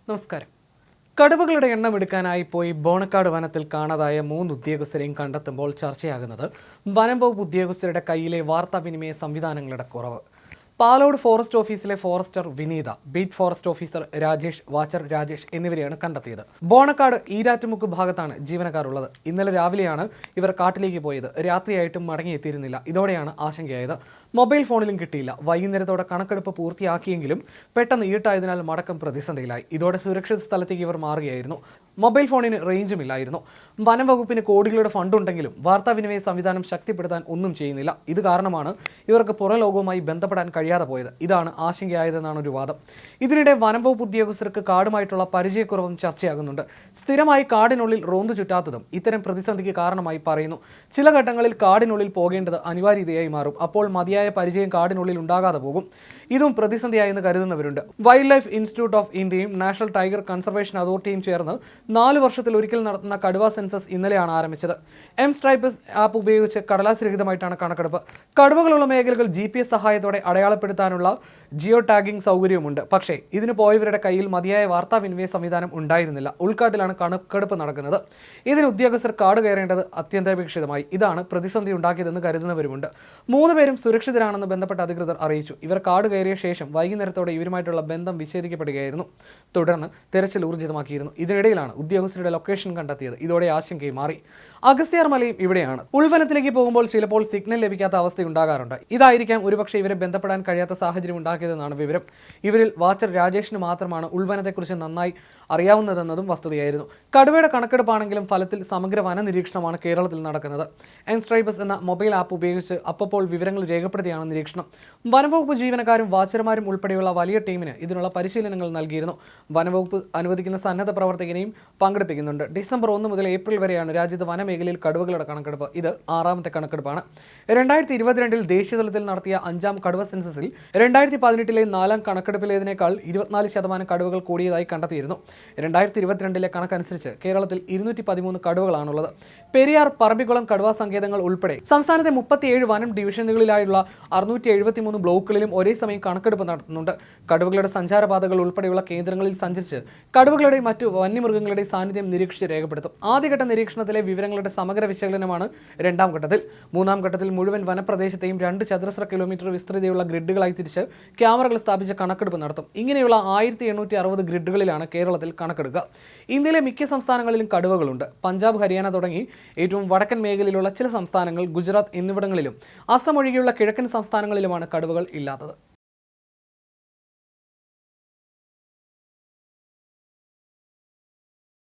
നമസ്കാരം. കടുവകളുടെ എണ്ണം എടുക്കാനായി പോയി ബോണക്കാട് വനത്തിൽ കാണാതായ 3 ഉദ്യോഗസ്ഥരെയും കണ്ടെത്തുമ്പോൾ ചർച്ചയാകുന്നത് വനം വകുപ്പ് ഉദ്യോഗസ്ഥരുടെ കയ്യിലെ വാർത്താവിനിമയ സംവിധാനങ്ങളുടെ കുറവ്. പാലോട് ഫോറസ്റ്റ് ഓഫീസിലെ forester Vineetha, beat forest officer Rajesh, watcher Rajesh എന്നിവരെയാണ് കണ്ടെത്തിയത്. ബോണക്കാട് ഈരാറ്റുമുക്ക് ഭാഗത്താണ് ജീവനക്കാർ ഉള്ളത്. ഇന്നലെ രാവിലെയാണ് ഇവർ കാട്ടിലേക്ക് പോയത്. രാത്രിയായിട്ടും മടങ്ങിയെത്തിയിരുന്നില്ല. ഇതോടെയാണ് ആശങ്കയായത്. മൊബൈൽ ഫോണിലും കിട്ടിയില്ല. വൈകുന്നേരത്തോടെ കണക്കെടുപ്പ് പൂർത്തിയാക്കിയെങ്കിലും പെട്ടെന്ന് ഈട്ടായതിനാൽ മടക്കം പ്രതിസന്ധിയിലായി. ഇതോടെ സുരക്ഷിത സ്ഥലത്തേക്ക് ഇവർ മാറുകയായിരുന്നു. മൊബൈൽ ഫോണിന് റേഞ്ചും ഇല്ലായിരുന്നു. വനം വകുപ്പിന് കോടികളുടെ ഫണ്ടുണ്ടെങ്കിലും വാർത്താവിനിമയ സംവിധാനം ശക്തിപ്പെടുത്താൻ ഒന്നും ചെയ്യുന്നില്ല. ഇത് കാരണമാണ് ഇവർക്ക് പുറലോകവുമായി ബന്ധപ്പെടാൻ കഴിയാതെ പോയത്. ഇതാണ് ആശങ്കയായതെന്നാണ് ഒരു വാദം. ഇതിനിടെ വനം വകുപ്പ് ഉദ്യോഗസ്ഥർക്ക് കാടുമായിട്ടുള്ള പരിചയക്കുറവും ചർച്ചയാകുന്നുണ്ട്. സ്ഥിരമായി കാടിനുള്ളിൽ റോന്തു ചുറ്റാത്തതും ഇത്തരം പ്രതിസന്ധിക്ക് കാരണമായി പറയുന്നു. ചില ഘട്ടങ്ങളിൽ കാടിനുള്ളിൽ പോകേണ്ടത് അനിവാര്യതയായി മാറും. അപ്പോൾ മതിയായ പരിചയം കാടിനുള്ളിൽ ഉണ്ടാകാതെ പോകും. ഇതും പ്രതിസന്ധിയായെന്ന് കരുതുന്നവരുണ്ട്. വൈൽഡ് ലൈഫ് ഇൻസ്റ്റിറ്റ്യൂട്ട് ഓഫ് ഇന്ത്യയും നാഷണൽ ടൈഗർ കൺസർവേഷൻ അതോറിറ്റിയും ചേർന്ന് 4 വർഷത്തിൽ ഒരിക്കൽ നടത്തുന്ന കടുവ സെൻസസ് ഇന്നലെയാണ് ആരംഭിച്ചത്. സ്ട്രൈപ്പസ് ആപ്പ് ഉപയോഗിച്ച് കടലാസ് രഹിതമായിട്ടാണ് കണക്കെടുപ്പ്. കടുവകളുള്ള മേഖലകൾ GPS സഹായത്തോടെ അടയാളപ്പെടുത്താനുള്ള ജിയോ ടാഗിംഗ് സൗകര്യവുമുണ്ട്. പക്ഷേ ഇതിന് പോയവരുടെ കയ്യിൽ മതിയായ വാർത്താവിനിമയ സംവിധാനം ഉണ്ടായിരുന്നില്ല. ഉൾക്കാട്ടിലാണ് കണക്കെടുപ്പ് നടക്കുന്നത്. ഇതിന് ഉദ്യോഗസ്ഥർ കാട് കയറേണ്ടത് അത്യന്താപേക്ഷിതമായി. ഇതാണ് പ്രതിസന്ധി ഉണ്ടാക്കിയതെന്ന് കരുതുന്നവരുമുണ്ട്. 3 പേരും സുരക്ഷിതരാണെന്ന് ബന്ധപ്പെട്ട അധികൃതർ അറിയിച്ചു. ഇവർ കാട് കയറിയ ശേഷം വൈകുന്നേരത്തോടെ ഇവരുമായിട്ടുള്ള ബന്ധം വിച്ഛേദിക്കപ്പെടുകയായിരുന്നു. തുടർന്ന് തെരച്ചിൽ ഊർജിതമാക്കിയിരുന്നു. ഇതിനിടയിലാണ് ഉദ്യോഗസ്ഥരുടെ ലൊക്കേഷൻ കണ്ടെത്തിയത്. ഇതോടെ ആശങ്കയും മാറി. അഗസ്ത്യാർ മലയും ഇവിടെയാണ്. ഉൾവനത്തിലേക്ക് പോകുമ്പോൾ ചിലപ്പോൾ സിഗ്നൽ ലഭിക്കാത്ത അവസ്ഥയുണ്ടാകാറുണ്ട്. ഇതായിരിക്കാം ഒരുപക്ഷെ ഇവരെ ബന്ധപ്പെടാൻ കഴിയാത്ത സാഹചര്യം ഉണ്ടാക്കിയതെന്നാണ് വിവരം. ഇവരിൽ വാച്ചർ രാജേഷിന് മാത്രമാണ് ഉൾവനത്തെക്കുറിച്ച് നന്നായി അറിയാവുന്നതെന്നതും വസ്തുതയായിരുന്നു. കടുവയുടെ കണക്കെടുപ്പാണെങ്കിലും ഫലത്തിൽ സമഗ്ര വന നിരീക്ഷണമാണ് കേരളത്തിൽ നടക്കുന്നത്. സ്ട്രൈപ്പസ് എന്ന മൊബൈൽ ആപ്പ് ഉപയോഗിച്ച് അപ്പോൾ വിവരങ്ങൾ രേഖപ്പെടുത്തിയാണ് നിരീക്ഷണം. വനംവകുപ്പ് ജീവനക്കാരും വാച്ചർമാരും ഉൾപ്പെടെയുള്ള വലിയ ടീമിന് ഇതിനുള്ള പരിശീലനങ്ങൾ നൽകിയിരുന്നു. വനംവകുപ്പ് അനുവദിക്കുന്ന സന്നദ്ധ പ്രവർത്തകനെയും പങ്കെടുപ്പിക്കുന്നുണ്ട്. ഡിസംബർ 1 മുതൽ ഏപ്രിൽ വരെയാണ് രാജ്യത്ത് വനമേഖലയിൽ കടുവകളുടെ കണക്കെടുപ്പ്. ഇത് 6ാമത്തെ കണക്കെടുപ്പാണ്. 2022 ദേശീയതലത്തിൽ നടത്തിയ 5ാം കടുവ സെൻസസിൽ 2018 4ാം കണക്കെടുപ്പിലേതിനേക്കാൾ 24% കടുവകൾ കൂടിയതായി കണ്ടെത്തിയിരുന്നു. 2022 കണക്കനുസരിച്ച് കേരളത്തിൽ 213 കടുവകളാണുള്ളത്. പെരിയാർ, പറമ്പിക്കുളം കടുവാ സങ്കേതങ്ങൾ ഉൾപ്പെടെ സംസ്ഥാനത്തെ 37 വനം ഡിവിഷനുകളിലായുള്ള 673 ബ്ലോക്കുകളിലും ഒരേ സമയം കണക്കെടുപ്പ് നടത്തുന്നുണ്ട്. കടുവകളുടെ സഞ്ചാരപാതകൾ ഉൾപ്പെടെയുള്ള കേന്ദ്രങ്ങളിൽ സഞ്ചരിച്ച് കടുവകളുടെ മറ്റു വന്യമൃഗങ്ങളുടെ സാന്നിധ്യം നിരീക്ഷിച്ച് രേഖപ്പെടുത്തും. ആദ്യഘട്ട നിരീക്ഷണത്തിലെ വിവരങ്ങളുടെ സമഗ്ര വിശകലനമാണ് 2ാം ഘട്ടത്തിൽ. 3ാം ഘട്ടത്തിൽ മുഴുവൻ വനപ്രദേശത്തെയും 2 ചതുരശ്ര കിലോമീറ്റർ വിസ്തൃതിയുള്ള ഗ്രിഡുകളായി തിരിച്ച് ക്യാമറകൾ സ്ഥാപിച്ച് കണക്കെടുപ്പ് നടത്തും. ഇങ്ങനെയുള്ള 1860 ഗ്രിഡുകളിലാണ് കേരളത്തിൽ കണക്കെടുക്കുക. ഇന്ത്യയിലെ മിക്ക സംസ്ഥാനങ്ങളിലും കടുവകളുണ്ട്. പഞ്ചാബ്, ഹരിയാന തുടങ്ങി ഏറ്റവും വടക്കൻ മേഖലയിലുള്ള ചില സംസ്ഥാനങ്ങൾ, ഗുജറാത്ത് എന്നിവിടങ്ങളിലും അസം ഒഴികെയുള്ള കിഴക്കൻ സംസ്ഥാനങ്ങളിലുമാണ് കടുവകൾ ഇല്ലാത്തത്.